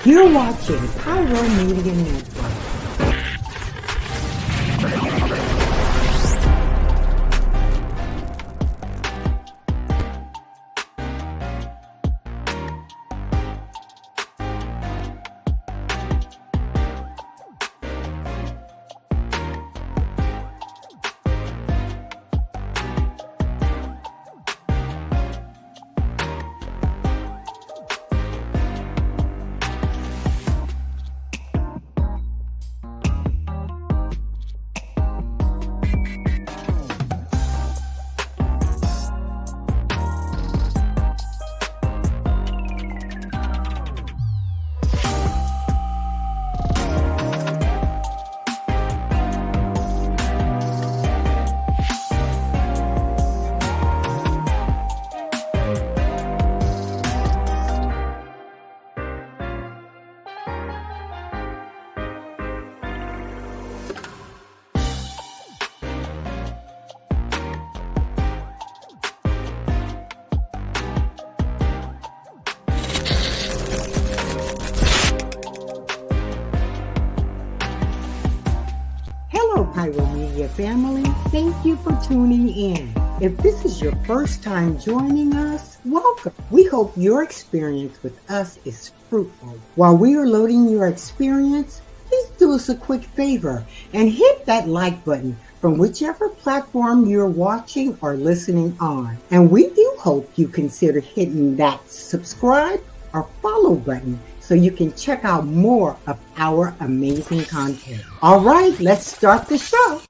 You're watching Pyro Media Network. Hello, Pyro Media family. Thank you for tuning in. If this is your first time joining us, welcome. We hope your experience with us is fruitful. While we are loading your experience, please do us a quick favor and hit that like button from whichever platform you're watching or listening on. And we do hope you consider hitting that subscribe or follow button so you can check out more of our amazing content. All right, let's start the show.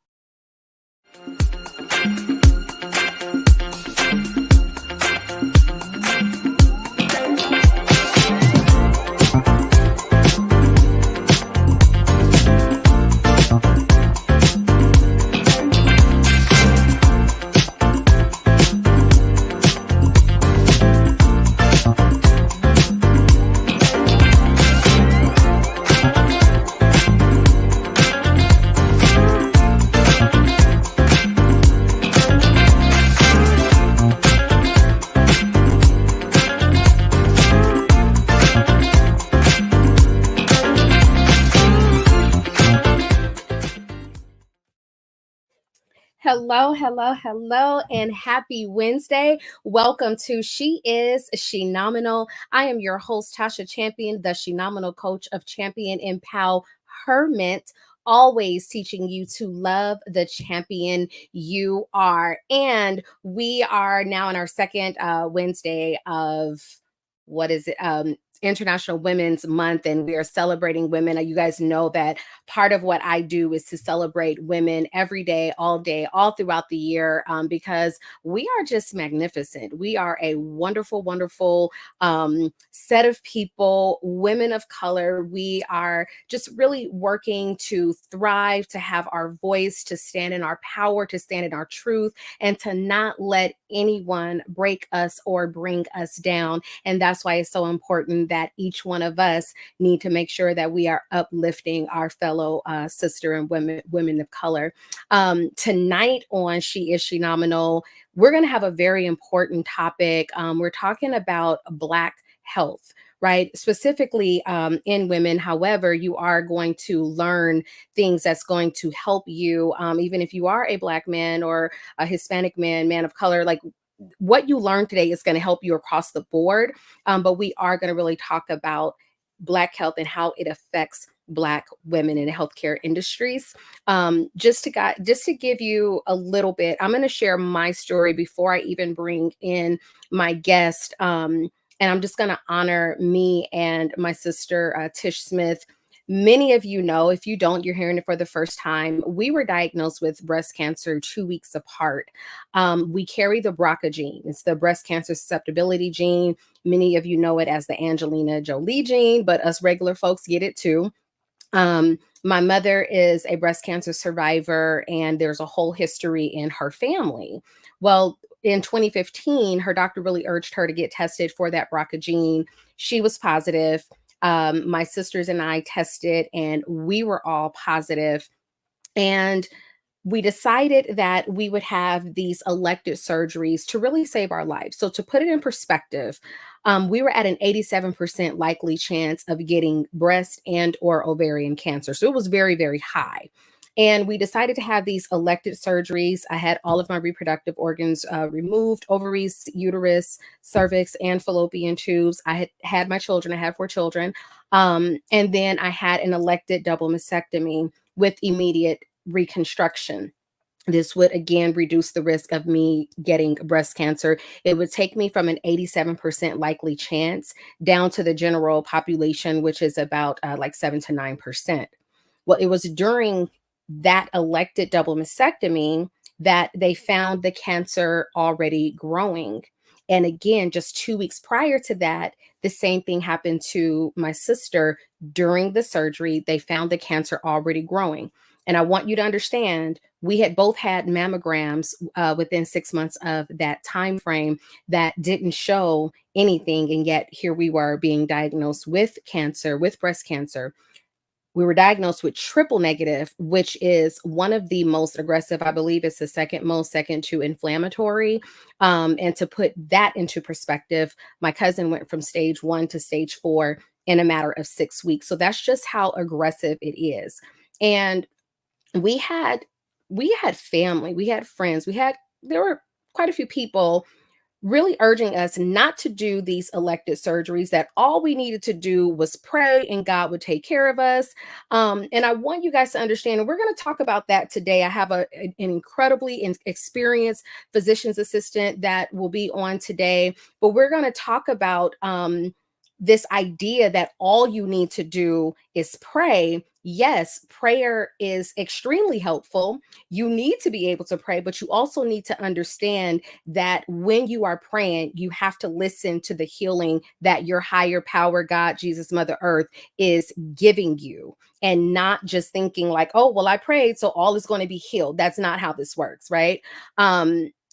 Hello, and happy Wednesday. Welcome to She is Shenomenal. I am your host, Tasha Champion, the Shenomenal coach of Champion Empowerment, always teaching you to love the champion you are. And we are now in our second Wednesday of International Women's Month, and we are celebrating women. You guys know that part of what I do is to celebrate women every day, all throughout the year, because we are just magnificent. We are a wonderful, wonderful set of people, women of color. We are just really working to thrive, to have our voice, to stand in our power, to stand in our truth, and to not let anyone break us or bring us down. And that's why it's so important that each one of us need to make sure that we are uplifting our fellow sister and women of color. Tonight on She is Shenomenal, we're going to have a very important topic. We're talking about Black health, right? Specifically in women. However, you are going to learn things that's going to help you, even if you are a Black man or a Hispanic man of color, like what you learned today is going to help you across the board. But we are going to really talk about Black health and how it affects Black women in the healthcare industries. Just to give you a little bit, I'm going to share my story before I even bring in my guest. And I'm just going to honor me and my sister, Tish Smith. Many of you know, if you don't, you're hearing it for the first time. We were diagnosed with breast cancer 2 weeks apart. We carry the BRCA gene. It's the breast cancer susceptibility gene. Many of you know it as the Angelina Jolie gene, but us regular folks get it too. My mother is a breast cancer survivor, and there's a whole history in her family. Well, in 2015, her doctor really urged her to get tested for that BRCA gene. She was positive. My sisters and I tested, and we were all positive. And we decided that we would have these elected surgeries to really save our lives. So to put it in perspective, we were at an 87% likely chance of getting breast and or ovarian cancer. So it was very, very high. And we decided to have these elected surgeries. I had all of my reproductive organs removed: ovaries, uterus, cervix, and fallopian tubes. I had my children. I had 4 children. And then I had an elected double mastectomy with immediate reconstruction. This would again reduce the risk of me getting breast cancer. It would take me from an 87% likely chance down to the general population, which is about like 7 to 9%. Well, it was during that elected double mastectomy that they found the cancer already growing. And again, just 2 weeks prior to that, the same thing happened to my sister. During the surgery, they found the cancer already growing. And I want you to understand, we had both had mammograms within 6 months of that time frame that didn't show anything. And yet here we were being diagnosed with cancer, with breast cancer. We were diagnosed with triple negative, which is one of the most aggressive. I believe it's the second to inflammatory. And to put that into perspective, my cousin went from stage 1 to stage 4 in a matter of 6 weeks. So that's just how aggressive it is. And we had family, we had friends, there were quite a few people really urging us not to do these elected surgeries, that all we needed to do was pray and God would take care of us. And I want you guys to understand, and we're going to talk about that today. I have an incredibly experienced physician's assistant that will be on today, but we're going to talk about this idea that all you need to do is pray. Yes, prayer is extremely helpful. You need to be able to pray, but you also need to understand that when you are praying, you have to listen to the healing that your higher power, God, Jesus, Mother Earth, is giving you, and not just thinking like, oh, well, I prayed, so all is going to be healed. That's not how this works, right?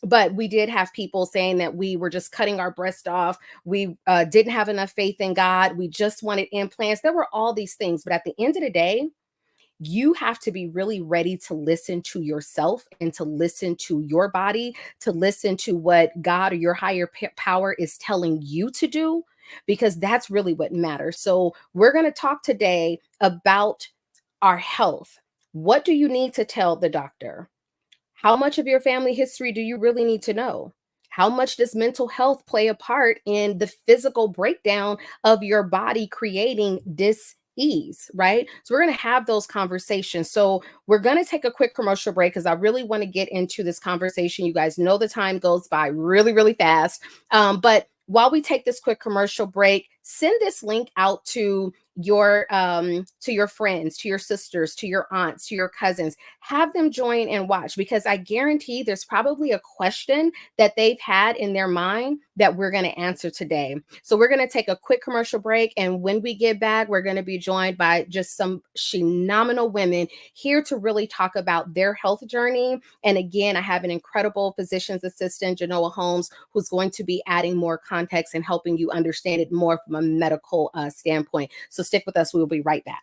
But we did have people saying that we were just cutting our breast off. We didn't have enough faith in God. We just wanted implants. There were all these things. But at the end of the day, you have to be really ready to listen to yourself and to listen to your body, to listen to what God or your higher power is telling you to do, because that's really what matters. So we're going to talk today about our health. What do you need to tell the doctor? How much of your family history do you really need to know? How much does mental health play a part in the physical breakdown of your body creating dis-ease, right? So we're going to have those conversations. So we're going to take a quick commercial break because I really want to get into this conversation. You guys know the time goes by really, really fast. But while we take this quick commercial break, send this link out to your friends, to your sisters, to your aunts, to your cousins. Have them join and watch, because I guarantee there's probably a question that they've had in their mind that we're going to answer today. So we're going to take a quick commercial break, and when we get back, we're going to be joined by just some Shenomenal women here to really talk about their health journey. And again, I have an incredible physician's assistant, Jenoa Holmes, who's going to be adding more context and helping you understand it more from a medical standpoint. So stick with us. We will be right back.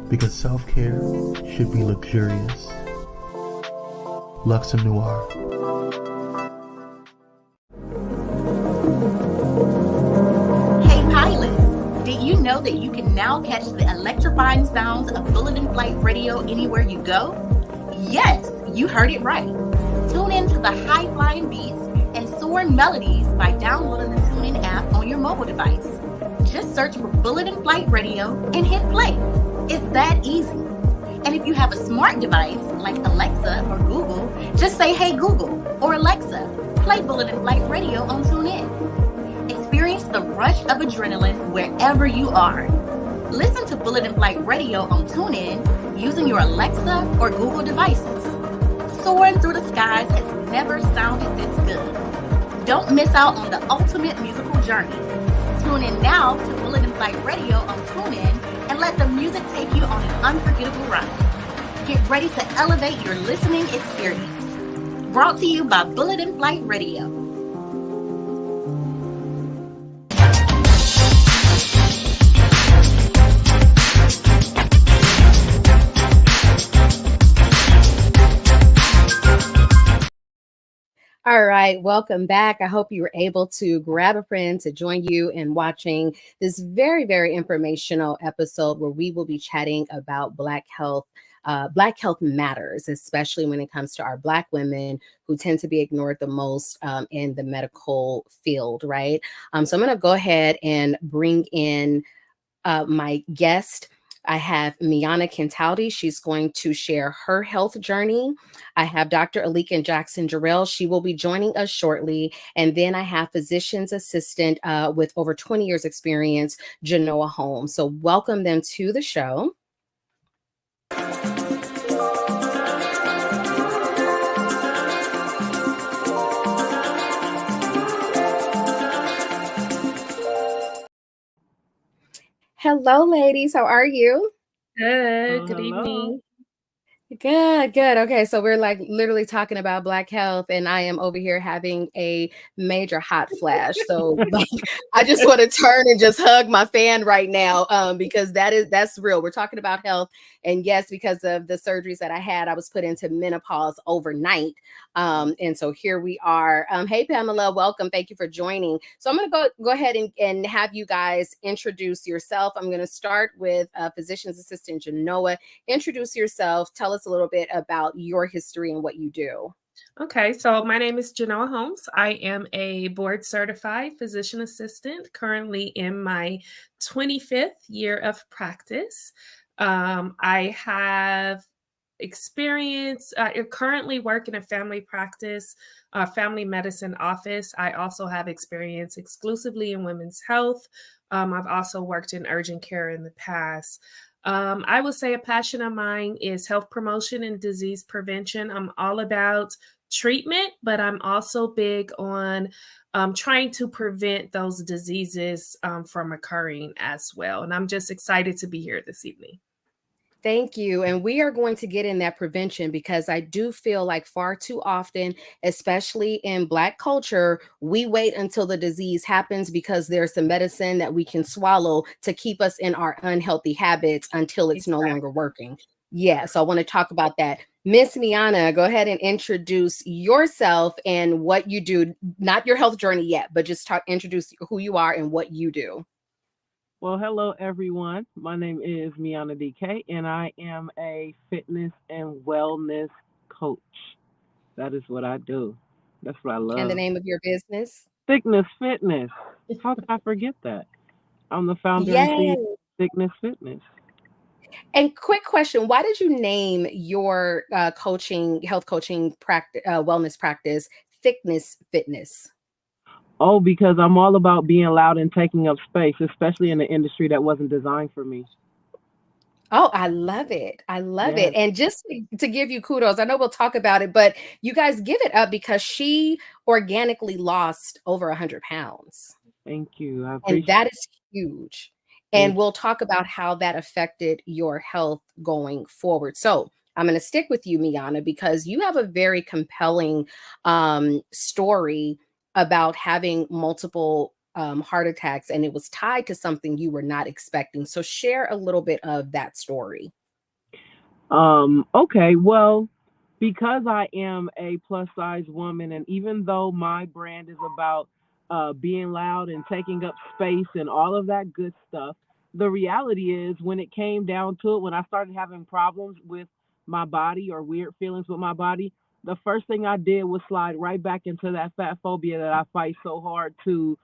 Because self-care should be luxurious. Luxem Noir. Hey pilots, did you know that you can now catch the electrifying sounds of Bulletin Flight Radio anywhere you go? Yes, you heard it right. Tune in to the high-flying beats and soaring melodies by downloading the TuneIn app on your mobile device. Just search for Bulletin Flight Radio and hit play. It's that easy. And if you have a smart device like Alexa or Google, just say, hey Google or Alexa, play Bulletin Flight Radio on TuneIn. Experience the rush of adrenaline wherever you are. Listen to Bulletin Flight Radio on TuneIn using your Alexa or Google devices. Soaring through the skies has never sounded this good. Don't miss out on the ultimate musical journey. Tune in now to Bullet and Flight Radio on TuneIn and let the music take you on an unforgettable ride. Get ready to elevate your listening experience. Brought to you by Bullet and Flight Radio. All right, welcome back. I hope you were able to grab a friend to join you in watching this very, very informational episode where we will be chatting about Black health. Black health matters, especially when it comes to our Black women who tend to be ignored the most in the medical field, right? So I'm going to go ahead and bring in my guest. I have Meana Kintaudi. She's going to share her health journey. I have Dr. Aleka Jackson Jarrell. She will be joining us shortly. And then I have physician's assistant with over 20 years experience, Jenoa Holmes. So welcome them to the show. Hello, ladies. How are you? Good. Good evening. Good. Okay, so we're like literally talking about Black health, and I am over here having a major hot flash. So like, I just want to turn and just hug my fan right now because that's real. We're talking about health, and yes, because of the surgeries that I had, I was put into menopause overnight, and so here we are. Hey, Pamela, welcome. Thank you for joining. So I'm going to go ahead and have you guys introduce yourself. I'm going to start with physician's assistant Jenoa. Introduce yourself. Tell us a little bit about your history and what you do. Okay, so my name is Jenoa Holmes. I am a board certified physician assistant, currently in my 25th year of practice. I have experience, I currently work in a family practice, family medicine office. I also have experience exclusively in women's health. I've also worked in urgent care in the past. I would say a passion of mine is health promotion and disease prevention. I'm all about treatment, but I'm also big on trying to prevent those diseases from occurring as well. And I'm just excited to be here this evening. Thank you. And we are going to get in that prevention because I do feel like far too often, especially in Black culture, we wait until the disease happens because there's some medicine that we can swallow to keep us in our unhealthy habits until it's no longer working. Yeah. So I want to talk about that. Miss Meana, go ahead and introduce yourself and what you do. Not your health journey yet, but just introduce who you are and what you do. Well, hello, everyone. My name is Meana DK, and I am a fitness and wellness coach. That is what I do. That's what I love. And the name of your business? Thickness Fitness. How can I forget that? I'm the founder and CEO of Thickness Fitness. And quick question, why did you name your health coaching practice, wellness practice, Thickness Fitness? Oh, because I'm all about being loud and taking up space, especially in an industry that wasn't designed for me. Oh, I love it. I love it. And just to give you kudos, I know we'll talk about it, but you guys give it up because she organically lost over 100 pounds. Thank you. I appreciate and that is huge. And we'll talk about how that affected your health going forward. So I'm going to stick with you, Meana, because you have a very compelling story about having multiple heart attacks, and it was tied to something you were not expecting. So share a little bit of that story. Okay, well, because I am a plus size woman, and even though my brand is about being loud and taking up space and all of that good stuff, the reality is when it came down to it, when I started having problems with my body or weird feelings with my body, the first thing I did was slide right back into that fat phobia that I fight so hard to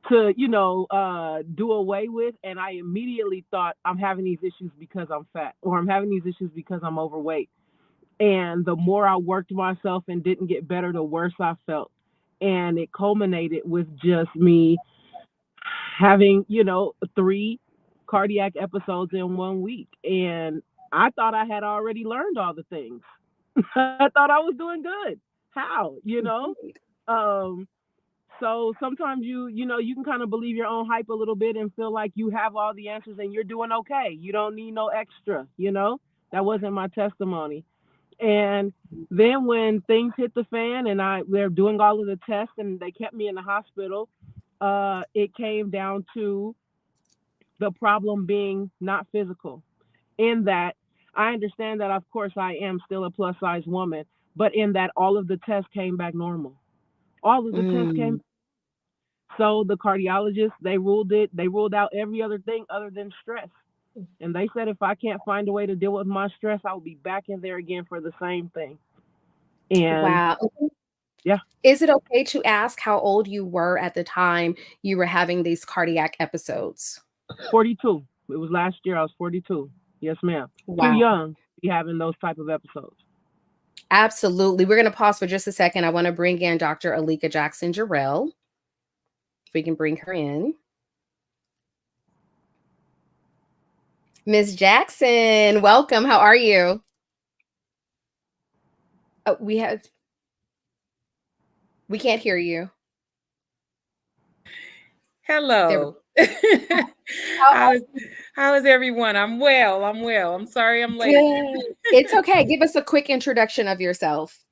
do away with. And I immediately thought, I'm having these issues because I'm fat, or I'm having these issues because I'm overweight. And the more I worked myself and didn't get better, the worse I felt. And it culminated with just me having, 3 cardiac episodes in 1 week. And I thought I had already learned all the things. I thought I was doing good. How? Um, so sometimes you can kind of believe your own hype a little bit and feel like you have all the answers and you're doing okay. You don't need no extra. That wasn't my testimony. And then when things hit the fan and they're doing all of the tests and they kept me in the hospital, it came down to the problem being not physical. In that, I understand that of course I am still a plus size woman, but in that all of the tests came back normal. All of the tests came. Mm. So the cardiologist, they ruled out every other thing other than stress. And they said if I can't find a way to deal with my stress, I'll be back in there again for the same thing. And Wow. yeah, Is it okay to ask how old you were at the time you were having these cardiac episodes? 42. It was last year. I was 42. Yes, ma'am. Too Wow. young to be having those type of episodes. Absolutely. We're going to pause for just a second. I want to bring in Dr. Aleka Jackson Jarrell. If we can bring her in. Ms. Jackson, welcome. How are you? Oh, we can't hear you. Hello. How is everyone? I'm well. I'm sorry I'm late. It's okay. Give us a quick introduction of yourself.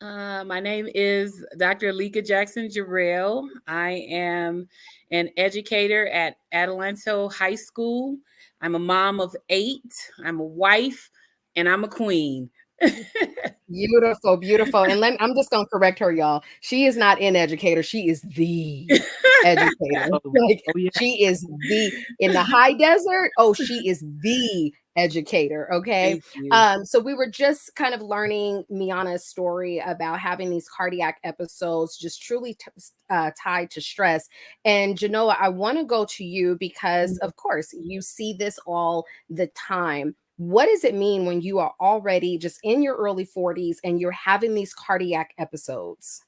My name is Dr. Aleka Jackson Jarrell. I am an educator at Adelanto High School. I'm a mom of 8. I'm a wife, and I'm a queen. Beautiful, beautiful. And I'm just going to correct her, y'all. She is not an educator. She is the educator. Like, yeah. she is in the high desert. Oh, she is the educator. Okay. So we were just kind of learning Meana's story about having these cardiac episodes, just truly tied to stress. And Jenoa, I want to go to you because, of course, you see this all the time. What does it mean when you are already just in your early 40s and you're having these cardiac episodes?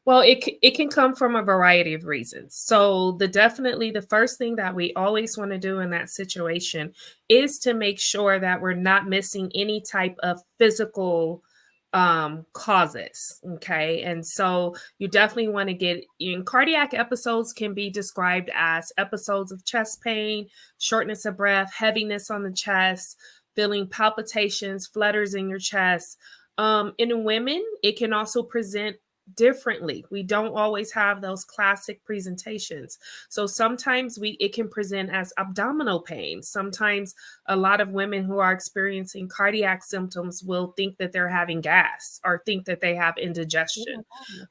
Well, it can come from a variety of reasons. So definitely the first thing that we always want to do in that situation is to make sure that we're not missing any type of physical causes. Okay. And so you definitely want to get in. Cardiac episodes can be described as episodes of chest pain, shortness of breath, heaviness on the chest, feeling palpitations, flutters in your chest. In women, it can also present differently. We don't always have those classic presentations. So sometimes it can present as abdominal pain. Sometimes a lot of women who are experiencing cardiac symptoms will think that they're having gas or think that they have indigestion.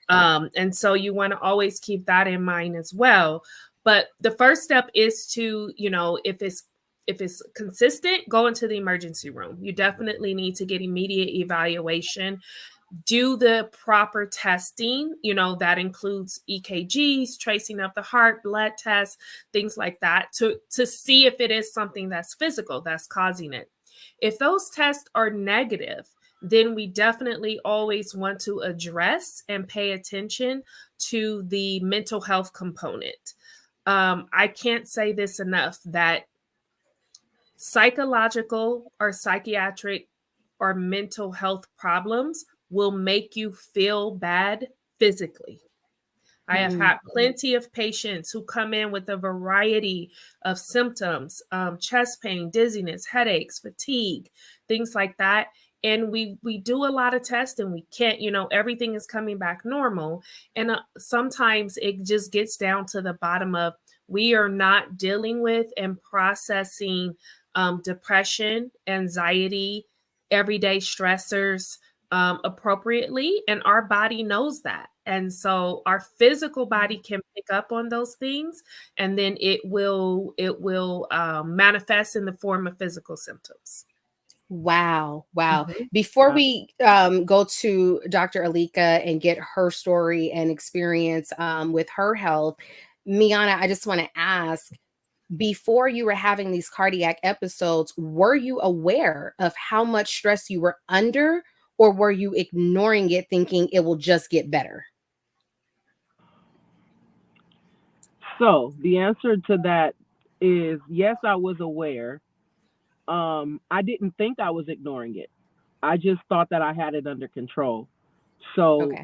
And so you want to always keep that in mind as well. But the first step is to, if it's consistent, go into the emergency room. You definitely need to get immediate evaluation. Do the proper testing, that includes EKGs, tracing of the heart, blood tests, things like that, to see if it is something that's physical that's causing it. If those tests are negative, then we definitely always want to address and pay attention to the mental health component. I can't say this enough, that psychological or psychiatric or mental health problems will make you feel bad physically. I have had plenty of patients who come in with a variety of symptoms, chest pain, dizziness, headaches, fatigue, things like that. And we do a lot of tests and we can't, everything is coming back normal. And sometimes it just gets down to the bottom of, we are not dealing with and processing depression, anxiety, everyday stressors appropriately, and our body knows that. And so our physical body can pick up on those things, and then it will manifest in the form of physical symptoms. Wow. Before we go to Dr. Aleka and get her story and experience with her health, Meana, I just want to ask, before you were having these cardiac episodes, were you aware of how much stress you were under, or were you ignoring it, thinking it will just get better? So the answer to that is yes, I was aware. I didn't think I was ignoring it. I just thought that I had it under control. So Okay.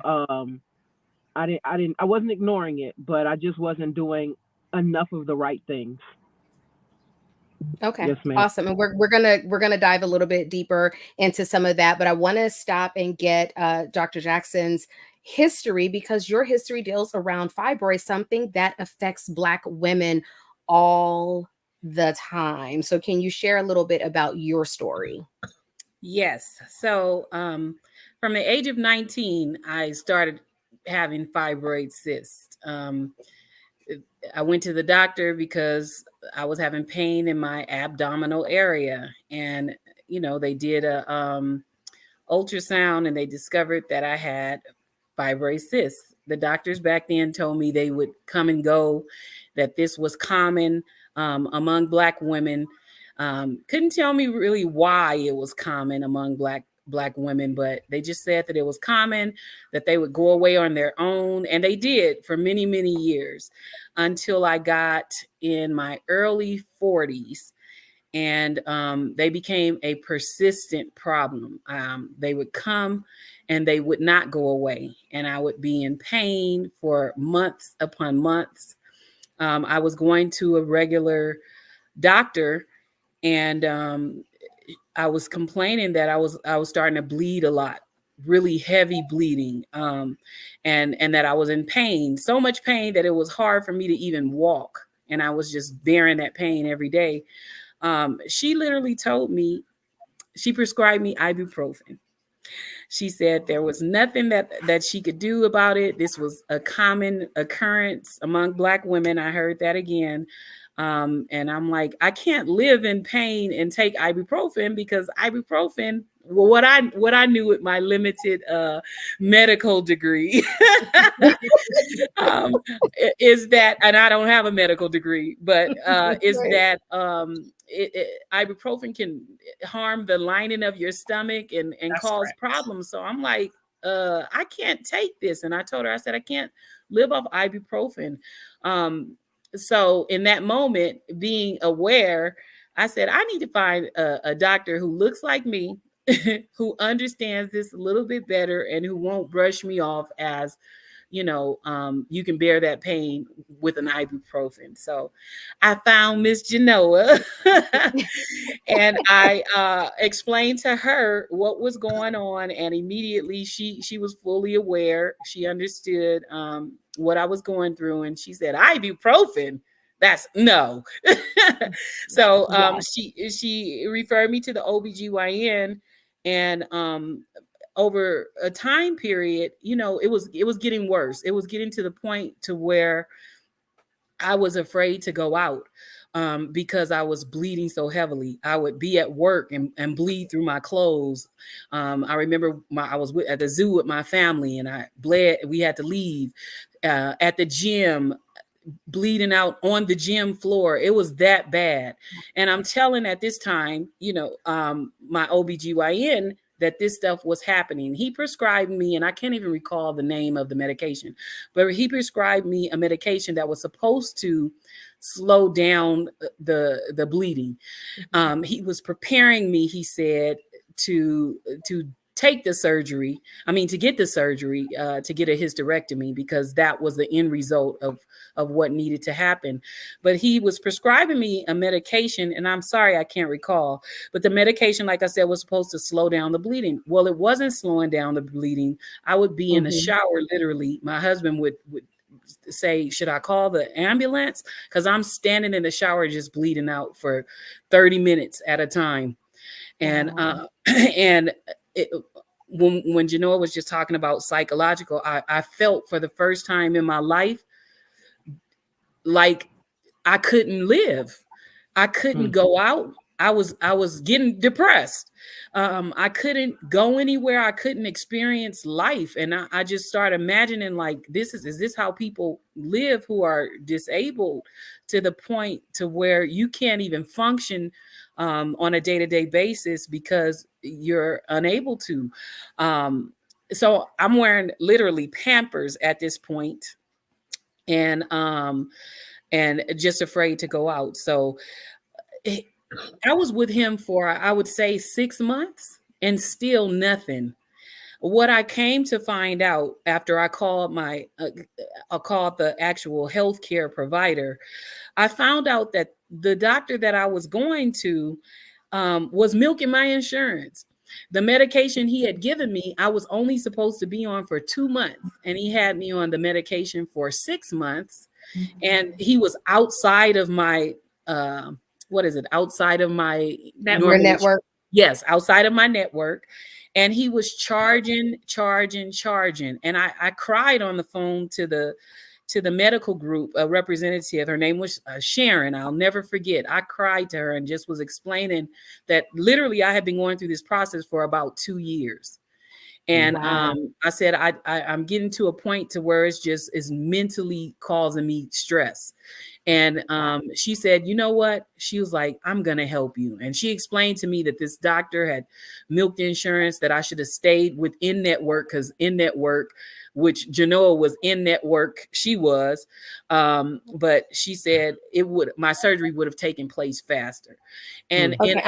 I wasn't ignoring it, but I just wasn't doing enough of the right things. Okay, Yes, ma'am. awesome. And we're gonna dive a little bit deeper into some of that, but I want to stop and get Dr. Jackson's history, because your history deals around fibroids, something that affects Black women all the time. So can you share a little bit about your story? Yes. So from the age of 19, I started having fibroid cysts. I went to the doctor because I was having pain in my abdominal area, and they did a ultrasound, and they discovered that I had fibroid cysts. The doctors back then told me they would come and go, that this was common among Black women. Couldn't tell me really why it was common among Black women, but they just said that it was common, that they would go away on their own, and they did for many, many years, until I got in my early 40s, and they became a persistent problem. They would come and they would not go away, and I would be in pain for months upon months. I was going to a regular doctor, and I was complaining that I was starting to bleed a lot, really heavy bleeding, and that I was in pain, so much pain that it was hard for me to even walk, and I was just bearing that pain every day. She literally told me, she prescribed me ibuprofen. She said there was nothing that she could do about it. This was a common occurrence among Black women. I heard that again. And I'm like, I can't live in pain and take ibuprofen, because ibuprofen, well, what I knew with my limited medical degree um, is that, and I don't have a medical degree, but is Right. that ibuprofen can harm the lining of your stomach and That's cause correct. problems. So I'm like, I can't take this. And I told her, I said, I can't live off ibuprofen. So in that moment, being aware, I said, I need to find a doctor who looks like me, who understands this a little bit better, and who won't brush me off as, you can bear that pain with an ibuprofen. So I found Miss Jenoa and I explained to her what was going on, and immediately she was fully aware. She understood what I was going through, and she said, ibuprofen? That's no. So she referred me to the OBGYN, and over a time period, it was getting worse. It was getting to the point to where I was afraid to go out, because I was bleeding so heavily. I would be at work and bleed through my clothes. I remember I was at the zoo with my family, and I bled. We had to leave at the gym, bleeding out on the gym floor. It was that bad. And I'm telling at this time, my OBGYN, that this stuff was happening. He prescribed me, and I can't even recall the name of the medication, but he prescribed me a medication that was supposed to slow down the bleeding. He was preparing me, he said, to take the surgery. I mean, to get the surgery, to get a hysterectomy, because that was the end result of what needed to happen. But he was prescribing me a medication, and I'm sorry, I can't recall, but the medication, like I said, was supposed to slow down the bleeding. Well, it wasn't slowing down the bleeding. I would be in the shower, literally. My husband would say, should I call the ambulance? Because I'm standing in the shower just bleeding out for 30 minutes at a time. And and when Jenoa was just talking about psychological, I felt for the first time in my life like I couldn't live. I couldn't go out. I was getting depressed. I couldn't go anywhere. I couldn't experience life. And I just started imagining, like, is this how people live who are disabled, to the point to where you can't even function on a day-to-day basis because you're unable to. So I'm wearing literally Pampers at this point, and just afraid to go out. So I was with him for, I would say, 6 months. and still nothing. What I came to find out after I called the actual healthcare provider, I found out that the doctor that I was going to was milking my insurance. The medication he had given me, I was only supposed to be on for 2 months, and he had me on the medication for 6 months. And he was outside of my outside of my network. Yes, outside of my network. And he was charging. And I cried on the phone to the medical group, a representative. Her name was Sharon. I'll never forget. I cried to her and just was explaining that literally I had been going through this process for about 2 years. And Wow. I said, I'm getting to a point to where is mentally causing me stress. And she said, you know what? She was like, I'm going to help you. And she explained to me that this doctor had milked insurance, that I should have stayed within network, because in network, which Jenoa was in network, she was. But she said my surgery would have taken place faster. And okay,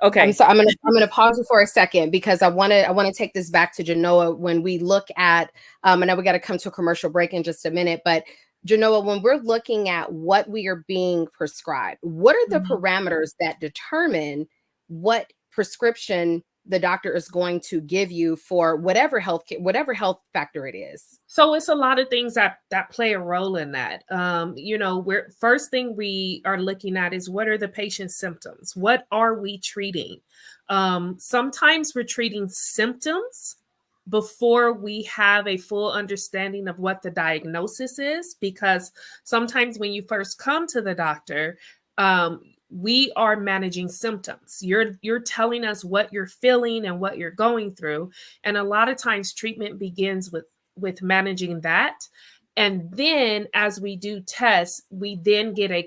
okay. I'm sorry. I'm gonna pause you for a second, because I want to take this back to Jenoa when we look at. I know we got to come to a commercial break in just a minute, but Jenoa, when we're looking at what we are being prescribed, what are the parameters that determine what prescription the doctor is going to give you for whatever health factor it is? So it's a lot of things that play a role in that. First thing we are looking at is, what are the patient's symptoms? What are we treating? Sometimes we're treating symptoms before we have a full understanding of what the diagnosis is, because sometimes when you first come to the doctor, we are managing symptoms. You're telling us what you're feeling and what you're going through. And a lot of times treatment begins with managing that. And then as we do tests, we then get a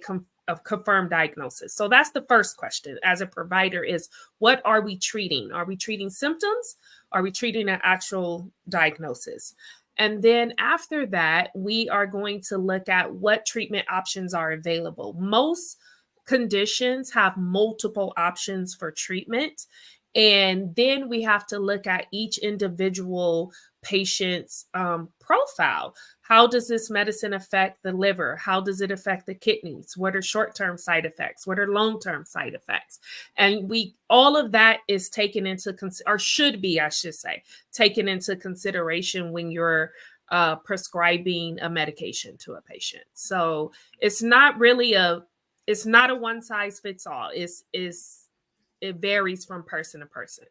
confirmed diagnosis. So that's the first question as a provider is, what are we treating? Are we treating symptoms? Are we treating an actual diagnosis? And then after that, we are going to look at what treatment options are available. Most conditions have multiple options for treatment. And then we have to look at each individual patient's profile. How does this medicine affect the liver? How does it affect the kidneys? What are short-term side effects? What are long-term side effects? And all of that is taken into should be, I should say, taken into consideration when you're prescribing a medication to a patient. So it's not a one size fits all. It varies from person to person.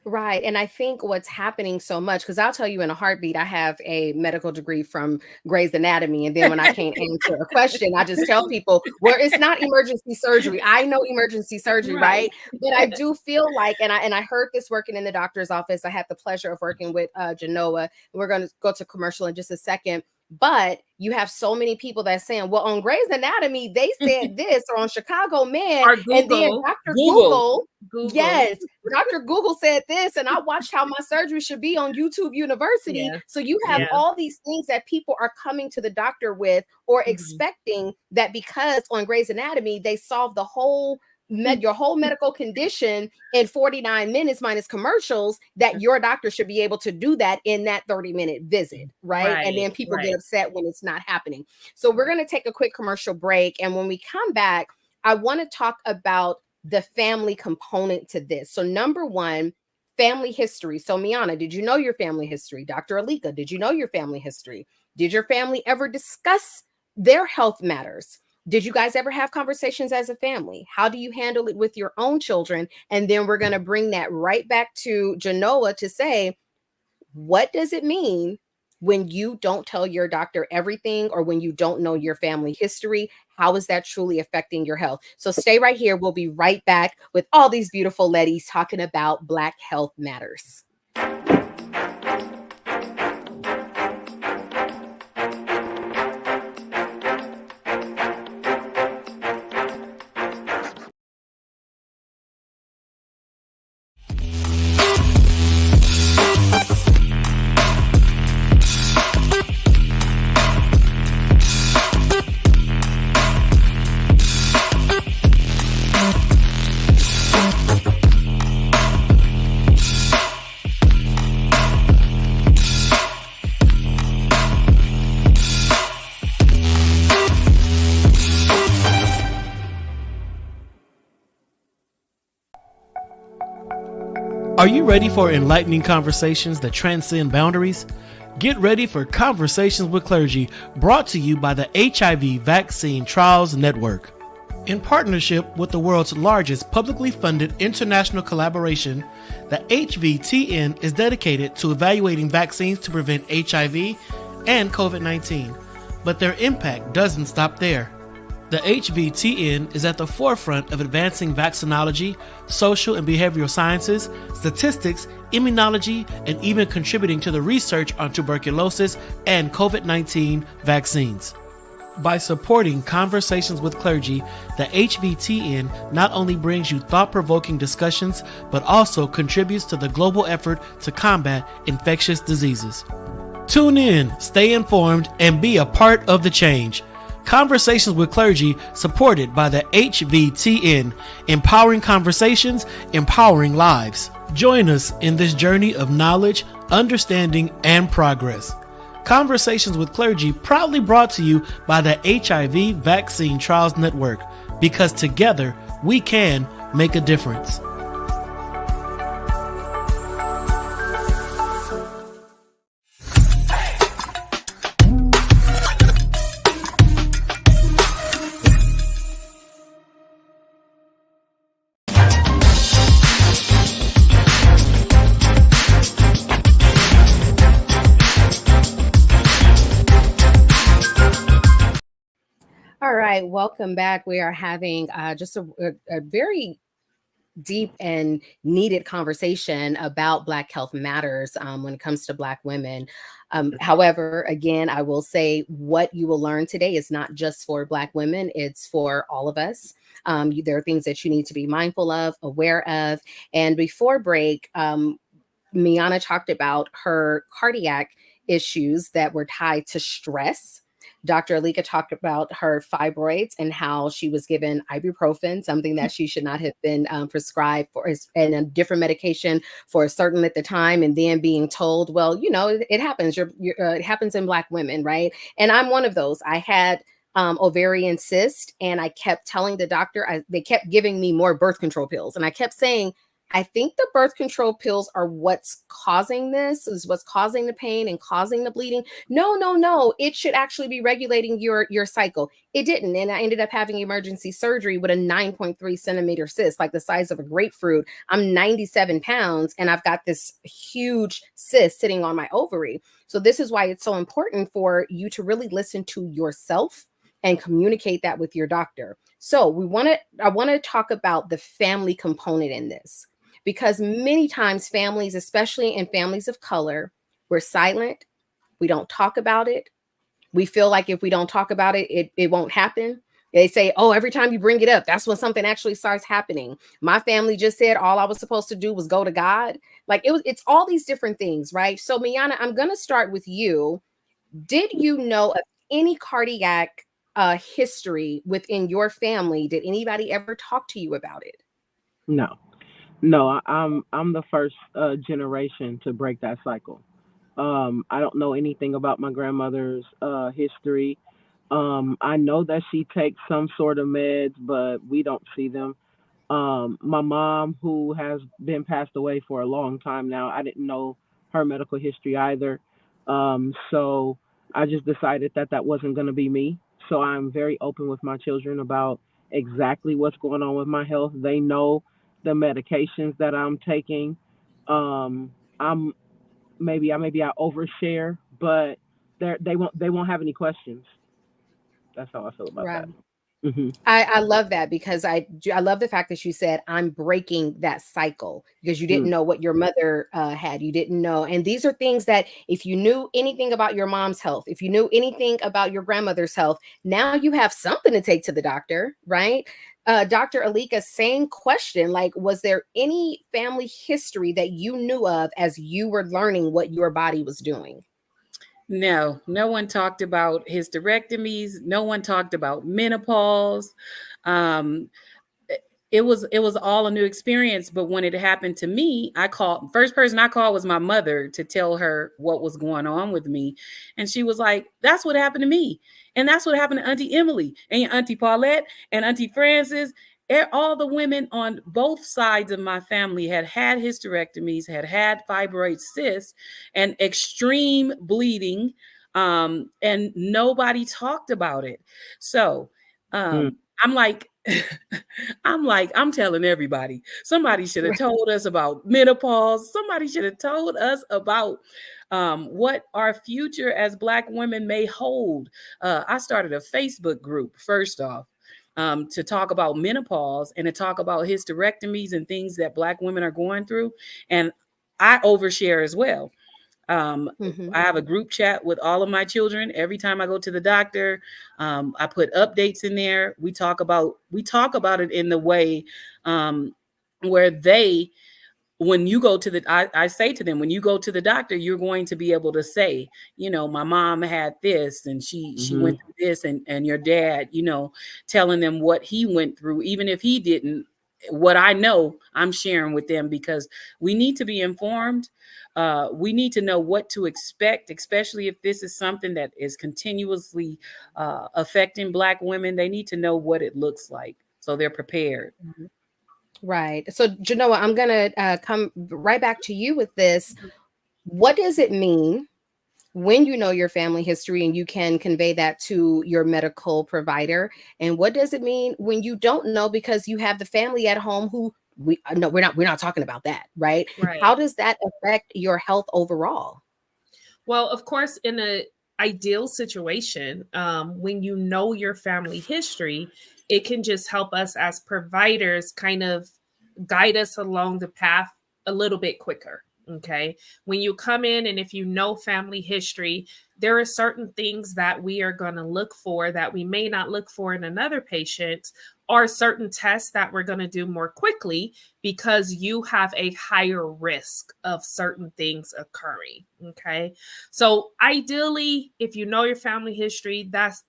Right. And I think what's happening so much, because I'll tell you in a heartbeat, I have a medical degree from Grey's Anatomy. And then when I can't answer a question, I just tell people, well, it's not emergency surgery. I know emergency surgery, right? But I do feel like, and I heard this working in the doctor's office. I had the pleasure of working with Jenoa. We're going to go to commercial in just a second. But you have so many people that are saying, well, on Grey's Anatomy, they said this, or on Chicago Med, and then Dr. Google, yes, Dr. Google said this, and I watched how my surgery should be on YouTube University. Yeah. So you have all these things that people are coming to the doctor with, or expecting that because on Grey's Anatomy, they solved the whole your whole medical condition in 49 minutes minus commercials, that your doctor should be able to do that in that 30-minute visit, right? And then people get upset when it's not happening. So we're going to take a quick commercial break. And when we come back, I want to talk about the family component to this. So number one, family history. So Meana, did you know your family history? Dr. Aleka, did you know your family history? Did your family ever discuss their health matters? Did you guys ever have conversations as a family? How do you handle it with your own children? And then we're going to bring that right back to Jenoa to say, what does it mean when you don't tell your doctor everything, or when you don't know your family history? How is that truly affecting your health? So stay right here. We'll be right back with all these beautiful ladies talking about Black Health Matters. Are you ready for enlightening conversations that transcend boundaries? Get ready for Conversations with Clergy, brought to you by the HIV Vaccine Trials Network. In partnership with the world's largest publicly funded international collaboration, the HVTN is dedicated to evaluating vaccines to prevent HIV and COVID-19. But their impact doesn't stop there. The HVTN is at the forefront of advancing vaccinology, social and behavioral sciences, statistics, immunology, and even contributing to the research on tuberculosis and COVID-19 vaccines. By supporting Conversations with Clergy, the HVTN not only brings you thought-provoking discussions, but also contributes to the global effort to combat infectious diseases. Tune in, stay informed, and be a part of the change. Conversations with Clergy, supported by the HVTN, empowering conversations, empowering lives. Join us in this journey of knowledge, understanding, and progress. Conversations with Clergy, proudly brought to you by the HIV Vaccine Trials Network, because together we can make a difference. All right, welcome back. We are having just a very deep and needed conversation about Black Health Matters when it comes to Black women. However, again, I will say what you will learn today is not just for Black women, it's for all of us. There are things that you need to be mindful of, aware of. And before break, Meana talked about her cardiac issues that were tied to stress. Dr. Aleka talked about her fibroids and how she was given ibuprofen, something that she should not have been prescribed for, and a different medication for a certain at the time, and then being told, well, you know, it happens. It happens in Black women, right? And I'm one of those. I had ovarian cyst, and I kept telling the doctor, they kept giving me more birth control pills, and I kept saying, I think the birth control pills are what's causing this, is what's causing the pain and causing the bleeding. No. It should actually be regulating your cycle. It didn't. And I ended up having emergency surgery with a 9.3 centimeter cyst, like the size of a grapefruit. I'm 97 pounds and I've got this huge cyst sitting on my ovary. So this is why it's so important for you to really listen to yourself and communicate that with your doctor. So I want to talk about the family component in this. Because many times families, especially in families of color, we're silent. We don't talk about it. We feel like if we don't talk about it, it won't happen. They say, oh, every time you bring it up, that's when something actually starts happening. My family just said all I was supposed to do was go to God. Like it's all these different things, right? So Meana, I'm going to start with you. Did you know of any cardiac history within your family? Did anybody ever talk to you about it? No, I'm the first generation to break that cycle. I don't know anything about my grandmother's history. I know that she takes some sort of meds, but we don't see them. My mom, who has been passed away for a long time now, I didn't know her medical history either. So I just decided that wasn't going to be me. So I'm very open with my children about exactly what's going on with my health. They know the medications that I'm taking. I overshare, but they won't have any questions. That's how I feel about that. Mm-hmm. I love that, because I love the fact that you said I'm breaking that cycle, because you didn't know what your mother had. You didn't know. And these are things that if you knew anything about your mom's health, if you knew anything about your grandmother's health, now you have something to take to the doctor, right? Dr. Aleka, same question. Like, was there any family history that you knew of as you were learning what your body was doing? No one talked about hysterectomies. No one talked about menopause. It was all a new experience. But when it happened to me, first person I called was my mother to tell her what was going on with me. And she was like, that's what happened to me. And that's what happened to Auntie Emily and your Auntie Paulette and Auntie Frances. all the women on both sides of my family had hysterectomies, had fibroid cysts and extreme bleeding, and nobody talked about it. So I'm like, I'm telling everybody, somebody should have told us about menopause. Somebody should have told us about what our future as Black women may hold. I started a Facebook group, first off, to talk about menopause and to talk about hysterectomies and things that Black women are going through. And I overshare as well. I have a group chat with all of my children. Every time I go to the doctor, I put updates in there. We talk about it in the way where they, when you go to the, I say to them, when you go to the doctor, you're going to be able to say, you know, my mom had this and she went through this, and your dad, you know, telling them what he went through, even if he didn't. What I know, I'm sharing with them, because we need to be informed. We need to know what to expect, especially if this is something that is continuously affecting Black women. They need to know what it looks like so they're prepared. Right. So, Jenoa, I'm going to come right back to you with this. What does it mean when you know your family history and you can convey that to your medical provider? And what does it mean when you don't know because you have the family at home who we're not talking about that, right? How does that affect your health overall? Well, of course, in an ideal situation, when you know your family history, it can just help us as providers kind of guide us along the path a little bit quicker. Okay. When you come in and if you know family history, there are certain things that we are going to look for that we may not look for in another patient, or certain tests that we're going to do more quickly because you have a higher risk of certain things occurring. Okay. So ideally, if you know your family history, that's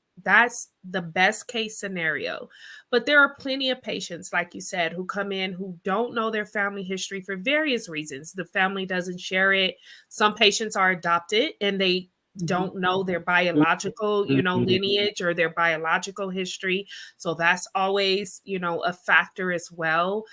the best case scenario. But there are plenty of patients, like you said, who come in who don't know their family history for various reasons. The family doesn't share it. Some patients are adopted and they don't know their biological, lineage or their biological history. So that's always, a factor as well.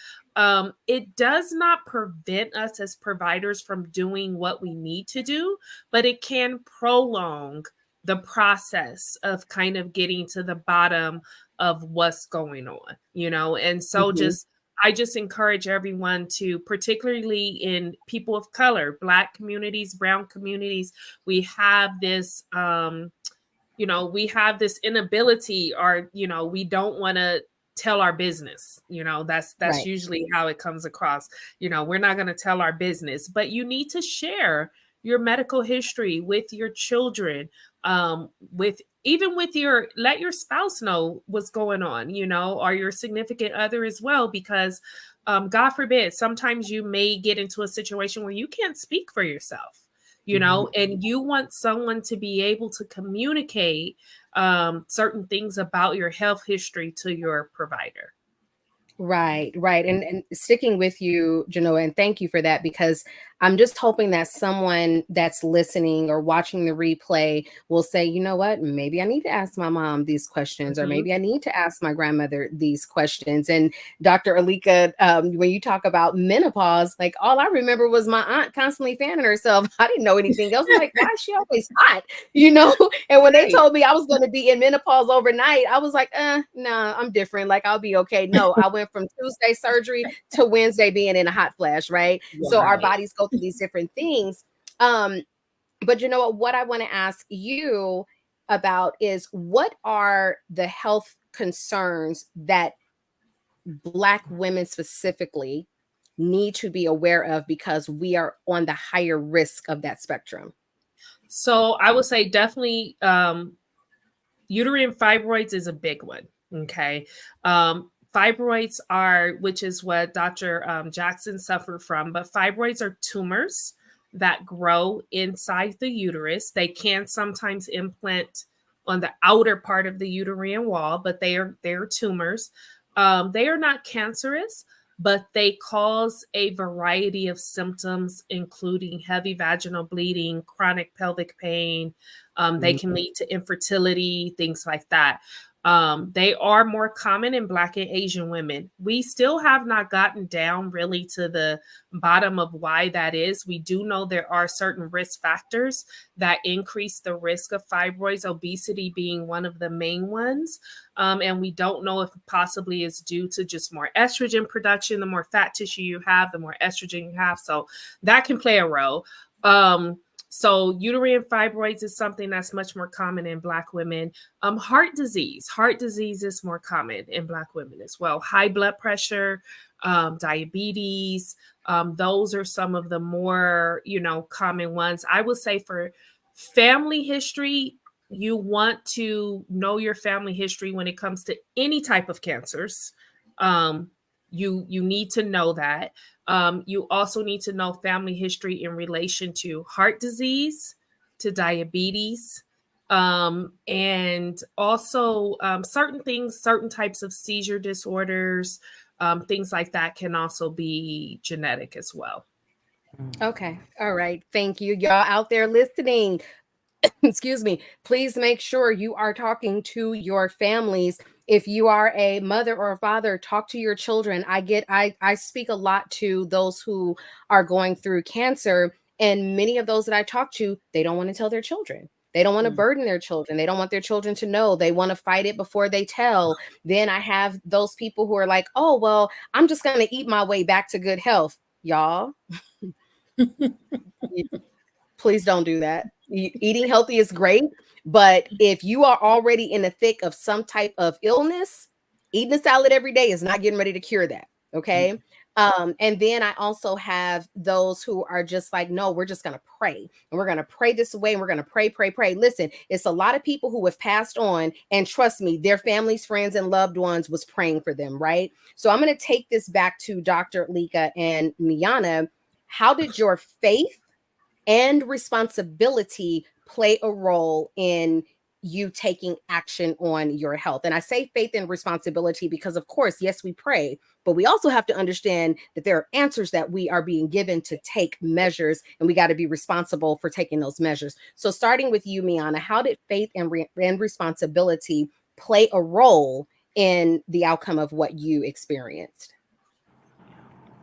It does not prevent us as providers from doing what we need to do, but it can prolong the process of kind of getting to the bottom of what's going on, and so I just encourage everyone to, particularly in people of color, Black communities, brown communities, we have this, we have this inability, or, we don't want to tell our business, that's right. Usually how it comes across. We're not going to tell our business, but you need to share your medical history with your children, let your spouse know what's going on, or your significant other as well, because God forbid, sometimes you may get into a situation where you can't speak for yourself, and you want someone to be able to communicate certain things about your health history to your provider. Right. And sticking with you, Jenoa, and thank you for that, because I'm just hoping that someone that's listening or watching the replay will say, you know what, maybe I need to ask my mom these questions, or maybe I need to ask my grandmother these questions. And Dr. Aleka, when you talk about menopause, like all I remember was my aunt constantly fanning herself. I didn't know anything else. I'm like, why is she always hot? And when they told me I was going to be in menopause overnight, I was like, nah, I'm different. Like, I'll be okay. No, I went from Tuesday surgery to Wednesday being in a hot flash, right? So our bodies go through these different things. But what I want to ask you about is, what are the health concerns that Black women specifically need to be aware of, because we are on the higher risk of that spectrum? So I would say definitely uterine fibroids is a big one. Okay. Fibroids are, which is what Dr. Jackson suffered from, but fibroids are tumors that grow inside the uterus. They can sometimes implant on the outer part of the uterine wall, but they are tumors. They are not cancerous, but they cause a variety of symptoms, including heavy vaginal bleeding, chronic pelvic pain. They can lead to infertility, things like that. They are more common in Black and Asian women. We still have not gotten down really to the bottom of why that is. We do know there are certain risk factors that increase the risk of fibroids, obesity being one of the main ones. And we don't know if it possibly is due to just more estrogen production. The more fat tissue you have, the more estrogen you have. So that can play a role. So uterine fibroids is something that's much more common in Black women. Heart disease is more common in Black women as well. High blood pressure, diabetes, those are some of the more, common ones. I would say for family history, you want to know your family history when it comes to any type of cancers. You need to know that. You also need to know family history in relation to heart disease, to diabetes, and also certain types of seizure disorders, things like that can also be genetic as well. Okay. All right. Thank you. Y'all out there listening. Excuse me. Please make sure you are talking to your families. If you are a mother or a father, talk to your children. I speak a lot to those who are going through cancer, and many of those that I talk to, they don't want to tell their children. They don't want to burden their children. They don't want their children to know. They want to fight it before they tell. Then I have those people who are like, oh, well, I'm just going to eat my way back to good health. Y'all, please don't do that. Eating healthy is great, but if you are already in the thick of some type of illness, eating a salad every day is not getting ready to cure that. Okay. And then I also have those who are just like, no, we're just going to pray, and we're going to pray this way, and we're going to pray, pray, pray. Listen, it's a lot of people who have passed on, and trust me, their families, friends, and loved ones was praying for them. Right. So I'm going to take this back to Dr. Aleka and Meana. How did your faith and responsibility play a role in you taking action on your health? And I say faith and responsibility because, of course, yes, we pray, but we also have to understand that there are answers that we are being given to take measures, and we got to be responsible for taking those measures. So starting with you, Meana, how did faith and responsibility play a role in the outcome of what you experienced?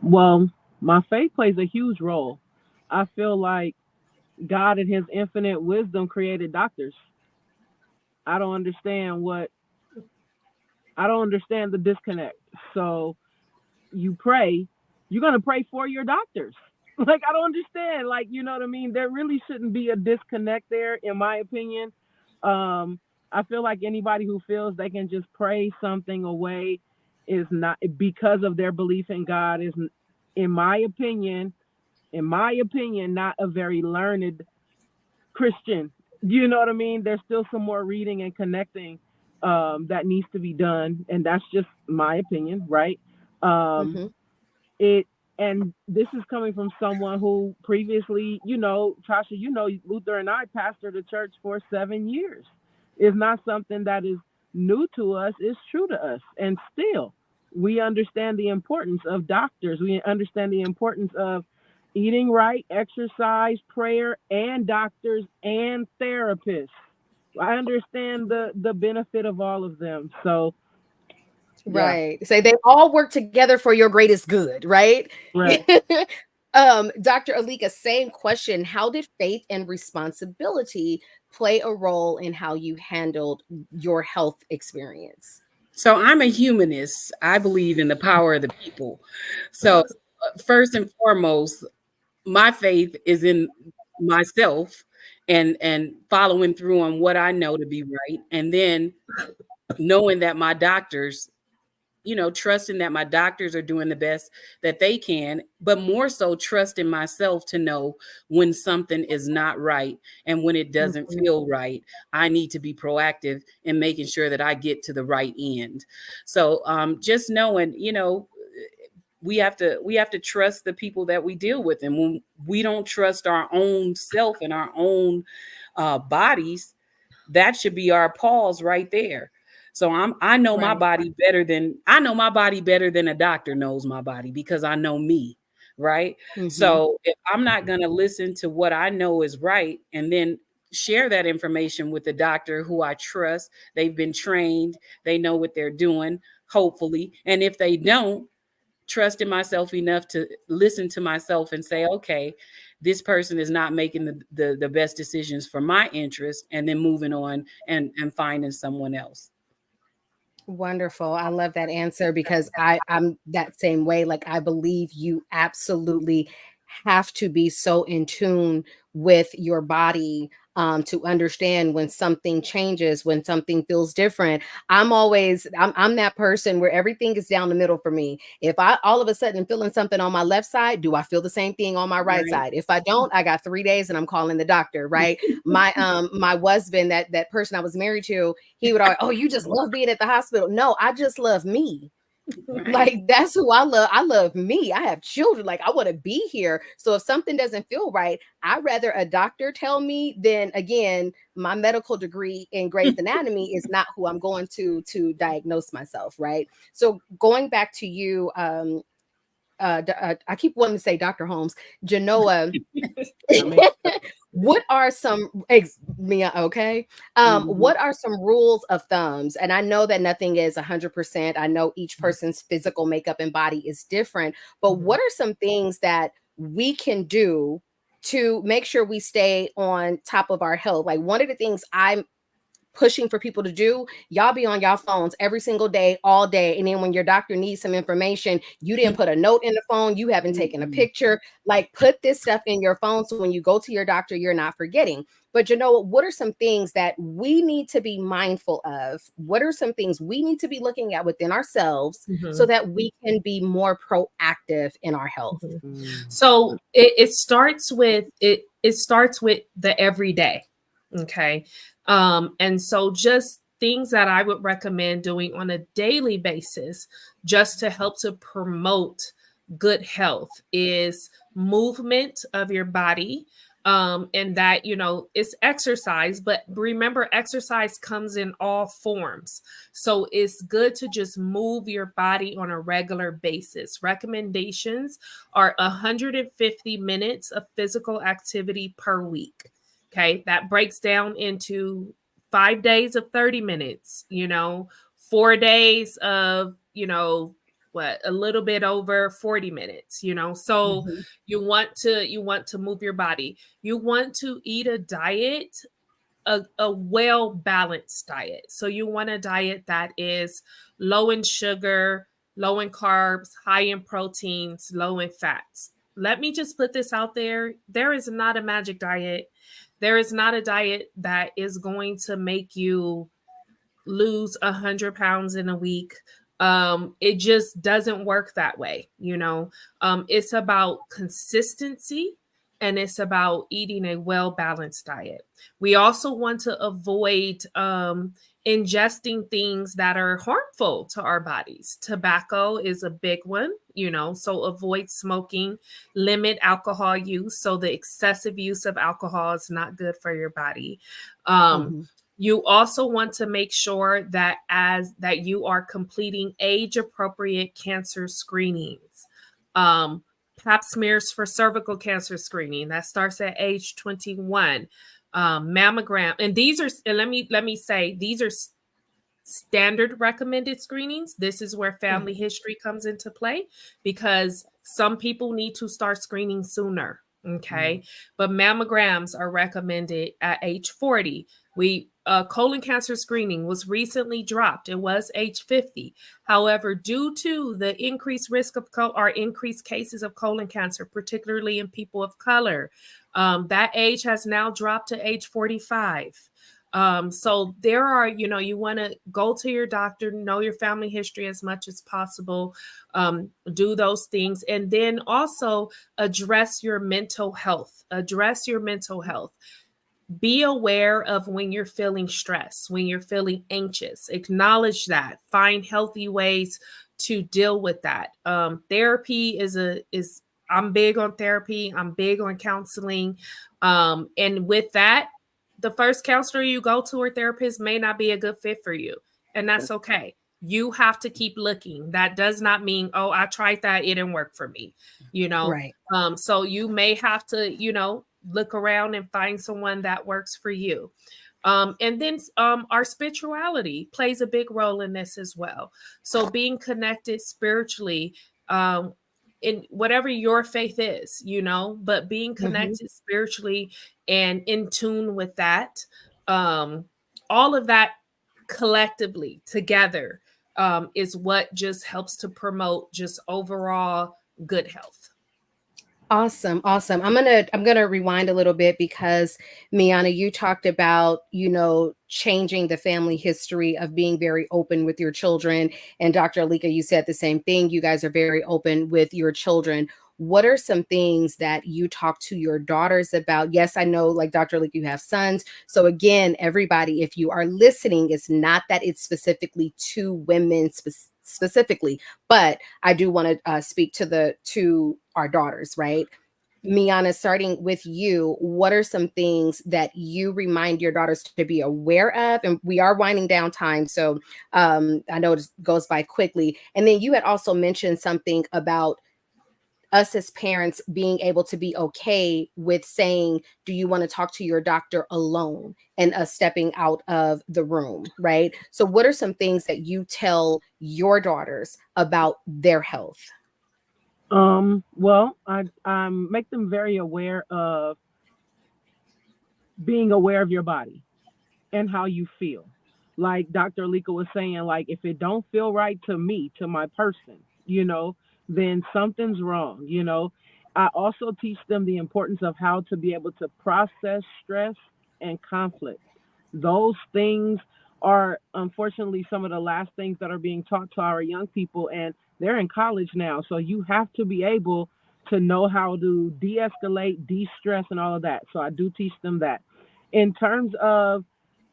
Well, my faith plays a huge role. I feel like God in his infinite wisdom created doctors. I don't understand the disconnect. So you pray, you're going to pray for your doctors. Like, I don't understand. Like, you know what I mean? There really shouldn't be a disconnect there, in my opinion. I feel like anybody who feels they can just pray something away is not, because of their belief in God, is, in my opinion, not a very learned Christian. You know what I mean? There's still some more reading and connecting that needs to be done, and that's just my opinion, right? And this is coming from someone who previously, Tasha, Luther and I pastored a church for 7 years. It's not something that is new to us. It's true to us, and still, we understand the importance of doctors. We understand the importance of eating right, exercise, prayer, and doctors and therapists. I understand the benefit of all of them. So, right. Yeah. So they all work together for your greatest good, right? Right. Dr. Aleka, same question. How did faith and responsibility play a role in how you handled your health experience? So I'm a humanist. I believe in the power of the people. So first and foremost, my faith is in myself and following through on what I know to be right. And then knowing that my doctors, trusting that my doctors are doing the best that they can, but more so trusting myself to know when something is not right. And when it doesn't feel right, I need to be proactive in making sure that I get to the right end. So just knowing, we have to trust the people that we deal with. And when we don't trust our own self and our own bodies, that should be our pause right there. So I know my body better than a doctor knows my body, because I know me, right? So if I'm not going to listen to what I know is right and then share that information with the doctor who I trust. They've been trained, they know what they're doing, hopefully. And if they don't, trust in myself enough to listen to myself and say, okay, this person is not making the best decisions for my interest, and then moving on and finding someone else. Wonderful. I love that answer because I'm that same way. Like, I believe you absolutely have to be so in tune with your body to understand when something changes, when something feels different. I'm that person where everything is down the middle for me. If I all of a sudden feeling something on my left side, do I feel the same thing on my right side? If I don't, I got 3 days and I'm calling the doctor, right? My husband, that person I was married to, he would always, oh, you just love being at the hospital. No, I just love me. Right. Like, that's who I love. I love me. I have children. Like, I want to be here. So if something doesn't feel right, I'd rather a doctor tell me than, again, my medical degree in Grey's Anatomy is not who I'm going to diagnose myself, right? So going back to you, I keep wanting to say Dr. Holmes, Jenoa. What are some Mia? Okay. What are some rules of thumbs? And I know that nothing is 100%. I know each person's physical makeup and body is different, but what are some things that we can do to make sure we stay on top of our health? Like, one of the things I'm pushing for people to do, y'all be on y'all phones every single day, all day. And then when your doctor needs some information, you didn't put a note in the phone, you haven't taken a picture. Like, put this stuff in your phone so when you go to your doctor, you're not forgetting. But you know, what are some things that we need to be mindful of? What are some things we need to be looking at within ourselves so that we can be more proactive in our health? So it starts with it starts with the everyday. Okay. And so just things that I would recommend doing on a daily basis just to help to promote good health is movement of your body. And that, you know, it's exercise, but remember, exercise comes in all forms. So it's good to just move your body on a regular basis. Recommendations are 150 minutes of physical activity per week. Okay, that breaks down into 5 days of 30 minutes, 4 days of, a little bit over 40 minutes, So you want to move your body. You want to eat a diet, a well-balanced diet. So you want a diet that is low in sugar, low in carbs, high in proteins, low in fats. Let me just put this out there. There is not a magic diet. There is not a diet that is going to make you lose 100 pounds in a week. It just doesn't work that way. It's about consistency and it's about eating a well-balanced diet. We also want to avoid ingesting things that are harmful to our bodies. Tobacco is a big one, so avoid smoking, limit alcohol use. So the excessive use of alcohol is not good for your body. You also want to make sure that you are completing age-appropriate cancer screenings. Pap smears for cervical cancer screening that starts at age 21. Mammogram, and these are, and let me say, these are standard recommended screenings. This is where family history comes into play because some people need to start screening sooner. Okay, but mammograms are recommended at age 40. Colon cancer screening was recently dropped. It was age 50. However, due to the increased risk of increased cases of colon cancer, particularly in people of color, that age has now dropped to age 45. So there are, you want to go to your doctor, know your family history as much as possible, do those things, and then also address your mental health. Be aware of when you're feeling stressed, when you're feeling anxious. Acknowledge that. Find healthy ways to deal with that. Therapy I'm big on therapy. I'm big on counseling. And with that, the first counselor you go to or therapist may not be a good fit for you. And that's okay. You have to keep looking. That does not mean, oh, I tried that, it didn't work for me, Right. So you may have to, look around and find someone that works for you. And then our spirituality plays a big role in this as well. So being connected spiritually, in whatever your faith is, but being connected spiritually and in tune with that, all of that collectively together is what just helps to promote just overall good health. Awesome. Awesome. I'm gonna rewind a little bit because Meana, you talked about, changing the family history of being very open with your children. And Dr. Aleka, you said the same thing. You guys are very open with your children. What are some things that you talk to your daughters about? Yes, I know, like Dr. Aleka, you have sons. So again, everybody, if you are listening, it's not that it's specifically to women specifically, but I do want to speak to our daughters, right? Meana, starting with you, what are some things that you remind your daughters to be aware of? And we are winding down time, so I know it goes by quickly. And then you had also mentioned something about us as parents being able to be okay with saying, do you want to talk to your doctor alone, and us stepping out of the room, right? So what are some things that you tell your daughters about their health? Well, I make them very aware of being aware of your body and how you feel. Like Dr. Aleka was saying, like if it don't feel right to me, to my person, then something's wrong. I also teach them the importance of how to be able to process stress and conflict. Those things are unfortunately some of the last things that are being taught to our young people, and they're in college now. So you have to be able to know how to de-escalate, de-stress, and all of that. So I do teach them that. In terms of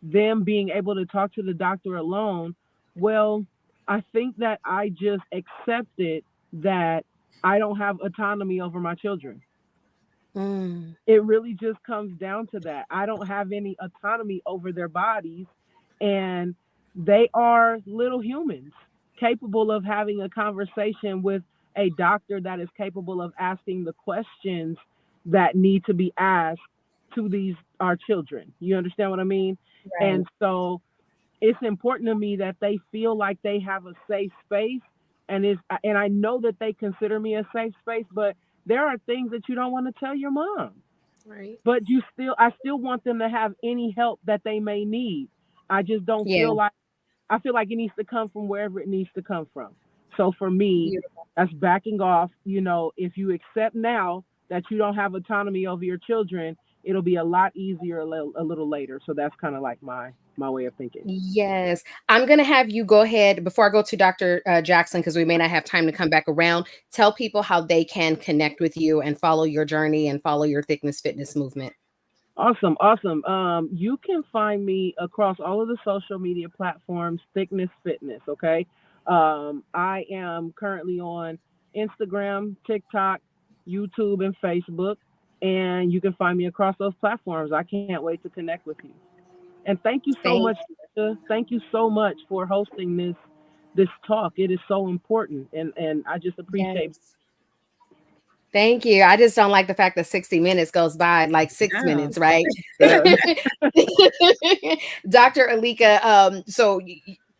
them being able to talk to the doctor alone, well, I think that I just accepted that I don't have autonomy over my children. It really just comes down to that. I don't have any autonomy over their bodies, and they are little humans capable of having a conversation with a doctor that is capable of asking the questions that need to be asked to our children. You understand what I mean? Right. And so it's important to me that they feel like they have a safe space, and I know that they consider me a safe space, but there are things that you don't want to tell your mom. Right. But I still want them to have any help that they may need. I just don't I feel like it needs to come from wherever it needs to come from. So for me, that's backing off. If you accept now that you don't have autonomy over your children, it'll be a lot easier a little later. So that's kind of like my way of thinking. Yes. I'm going to have you go ahead before I go to Dr. Jackson, because we may not have time to come back around. Tell people how they can connect with you and follow your journey and follow your Thickness Fitness movement. Awesome. You can find me across all of the social media platforms, Thickness Fitness. Okay. I am currently on Instagram, TikTok, YouTube, and Facebook, and you can find me across those platforms. I can't wait to connect with you. And thank you so much. Thank you so much for hosting this talk. It is so important, and I just appreciate it. Thank you. I just don't like the fact that 60 minutes goes by like 6 minutes, right? Dr. Aleka,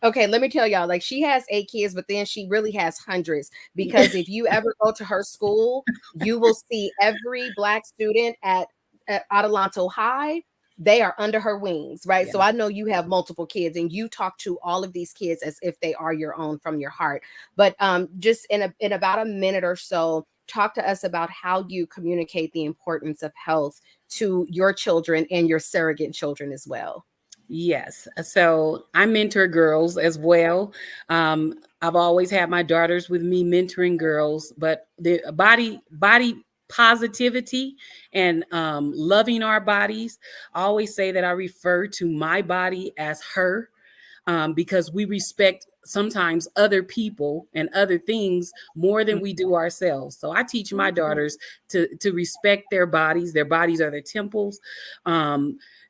okay, let me tell y'all, like she has 8 kids, but then she really has hundreds, because if you ever go to her school, you will see every Black student at Adelanto High. They are under her wings, right? Yeah. So I know you have multiple kids, and you talk to all of these kids as if they are your own from your heart. But just in about a minute or so, talk to us about how you communicate the importance of health to your children and your surrogate children as well. Yes. So I mentor girls as well. I've always had my daughters with me mentoring girls, but the body positivity and loving our bodies. I always say that I refer to my body as her, because we respect sometimes other people and other things more than we do ourselves. So I teach my daughters to respect their bodies. Their bodies are their temples.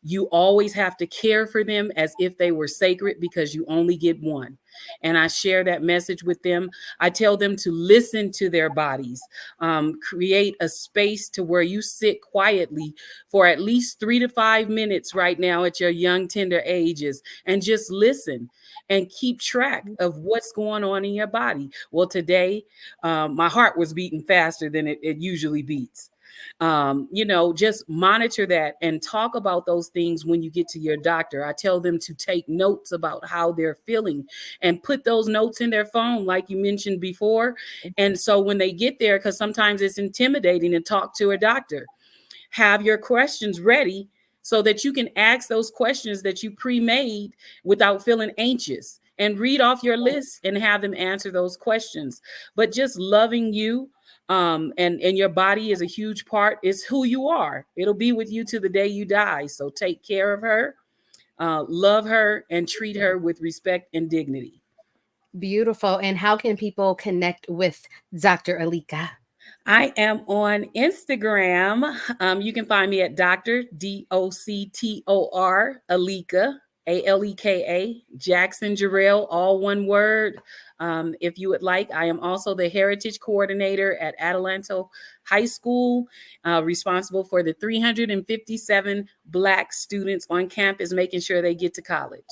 You always have to care for them as if they were sacred because you only get one. And I share that message with them. I tell them to listen to their bodies, create a space to where you sit quietly for at least 3 to 5 minutes right now at your young, tender ages and just listen and keep track of what's going on in your body. Well, today, my heart was beating faster than it usually beats. Just monitor that and talk about those things when you get to your doctor. I tell them to take notes about how they're feeling and put those notes in their phone, like you mentioned before. And so when they get there, because sometimes it's intimidating to talk to a doctor, have your questions ready so that you can ask those questions that you pre-made without feeling anxious, and read off your list and have them answer those questions. But just loving you, and your body is a huge part. It's who you are. It'll be with you to the day you die. So take care of her, love her, and treat her with respect and dignity. Beautiful. And how can people connect with Dr. Aleka? I am on Instagram. You can find me at Dr. Doctor Aleka, Aleka, Jackson Jarrell, all one word. If you would like, I am also the Heritage Coordinator at Adelanto High School, responsible for the 357 Black students on campus, making sure they get to college.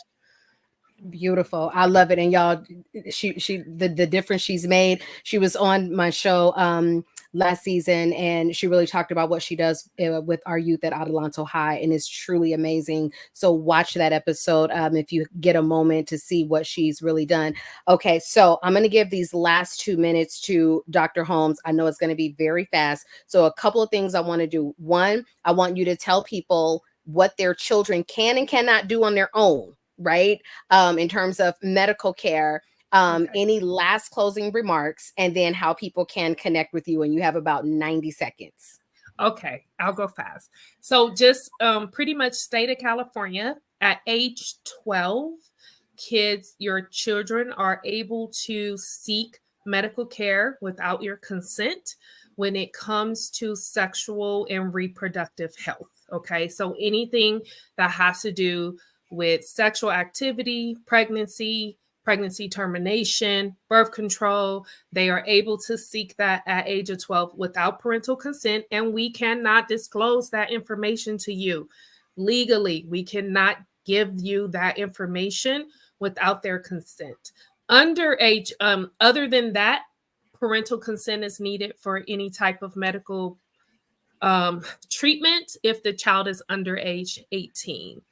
Beautiful. I love it. And y'all, the difference she's made. She was on my show last season, and she really talked about what she does with our youth at Adelanto High, and it's truly amazing. So watch that episode if you get a moment to see what she's really done. Okay, so I'm going to give these last 2 minutes to Dr. Holmes. I know it's going to be very fast. So a couple of things I want to do. One, I want you to tell people what their children can and cannot do on their own, right? In terms of medical care. Okay. Any last closing remarks, and then how people can connect with you. And you have about 90 seconds. Okay, I'll go fast. So just pretty much state of California, at age 12, your children are able to seek medical care without your consent when it comes to sexual and reproductive health. Okay, so anything that has to do with sexual activity, pregnancy termination, birth control, they are able to seek that at age of 12 without parental consent. And we cannot disclose that information to you legally. We cannot give you that information without their consent. Underage, other than that, parental consent is needed for any type of medical treatment if the child is under age 18.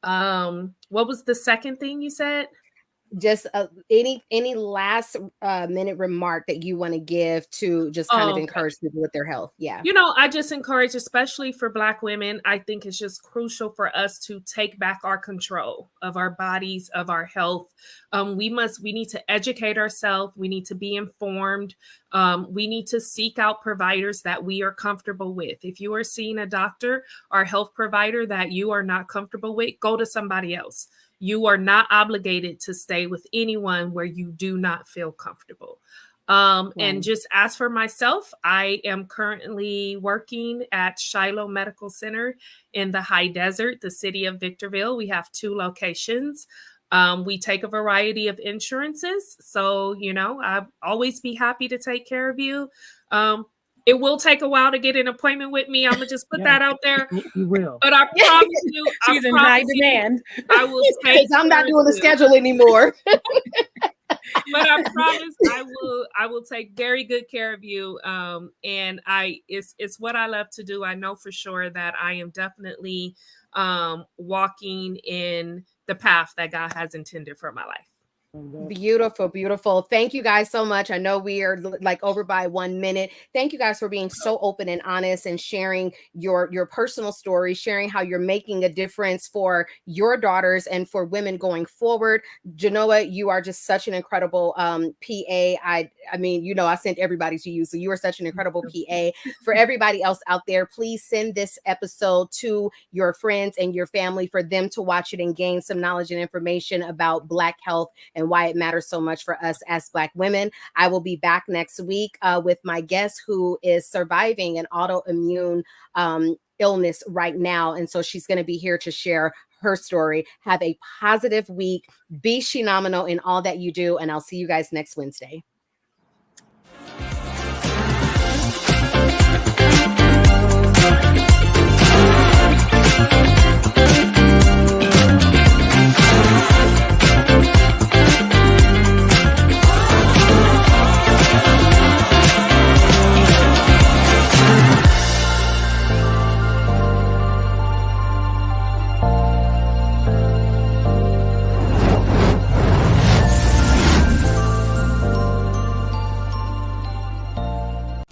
What was the second thing you said? Just any last minute remark that you want to give to just kind of encourage people with their health. Yeah. I just encourage, especially for Black women, I think it's just crucial for us to take back our control of our bodies, of our health. We need to educate ourselves. We need to be informed. We need to seek out providers that we are comfortable with. If you are seeing a doctor or health provider that you are not comfortable with, go to somebody else. You are not obligated to stay with anyone where you do not feel comfortable. And just as for myself, I am currently working at Shiloh Medical Center in the High Desert, the city of Victorville. We have 2 locations. We take a variety of insurances. So, I'll always be happy to take care of you. It will take a while to get an appointment with me. I'm going to just put that out there. You will. But I promise you. She's in high demand. I will take I'm not doing the schedule anymore. But I promise I will take very good care of you. And it's what I love to do. I know for sure that I am definitely walking in the path that God has intended for my life. Beautiful, beautiful. Thank you guys so much. I know we are like over by 1 minute. Thank you guys for being so open and honest and sharing your personal story, sharing how you're making a difference for your daughters and for women going forward. Jenoa, you are just such an incredible PA. I mean, I sent everybody to you, so you are such an incredible PA. For everybody else out there, please send this episode to your friends and your family for them to watch it and gain some knowledge and information about Black health and why it matters so much for us as Black women. I will be back next week with my guest who is surviving an autoimmune illness right now. And so she's going to be here to share her story. Have a positive week. Be Shenomenal in all that you do. And I'll see you guys next Wednesday.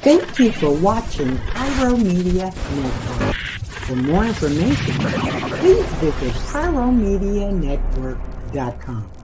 Thank you for watching Pyro Media Network. For more information, please visit pyromedianetwork.com.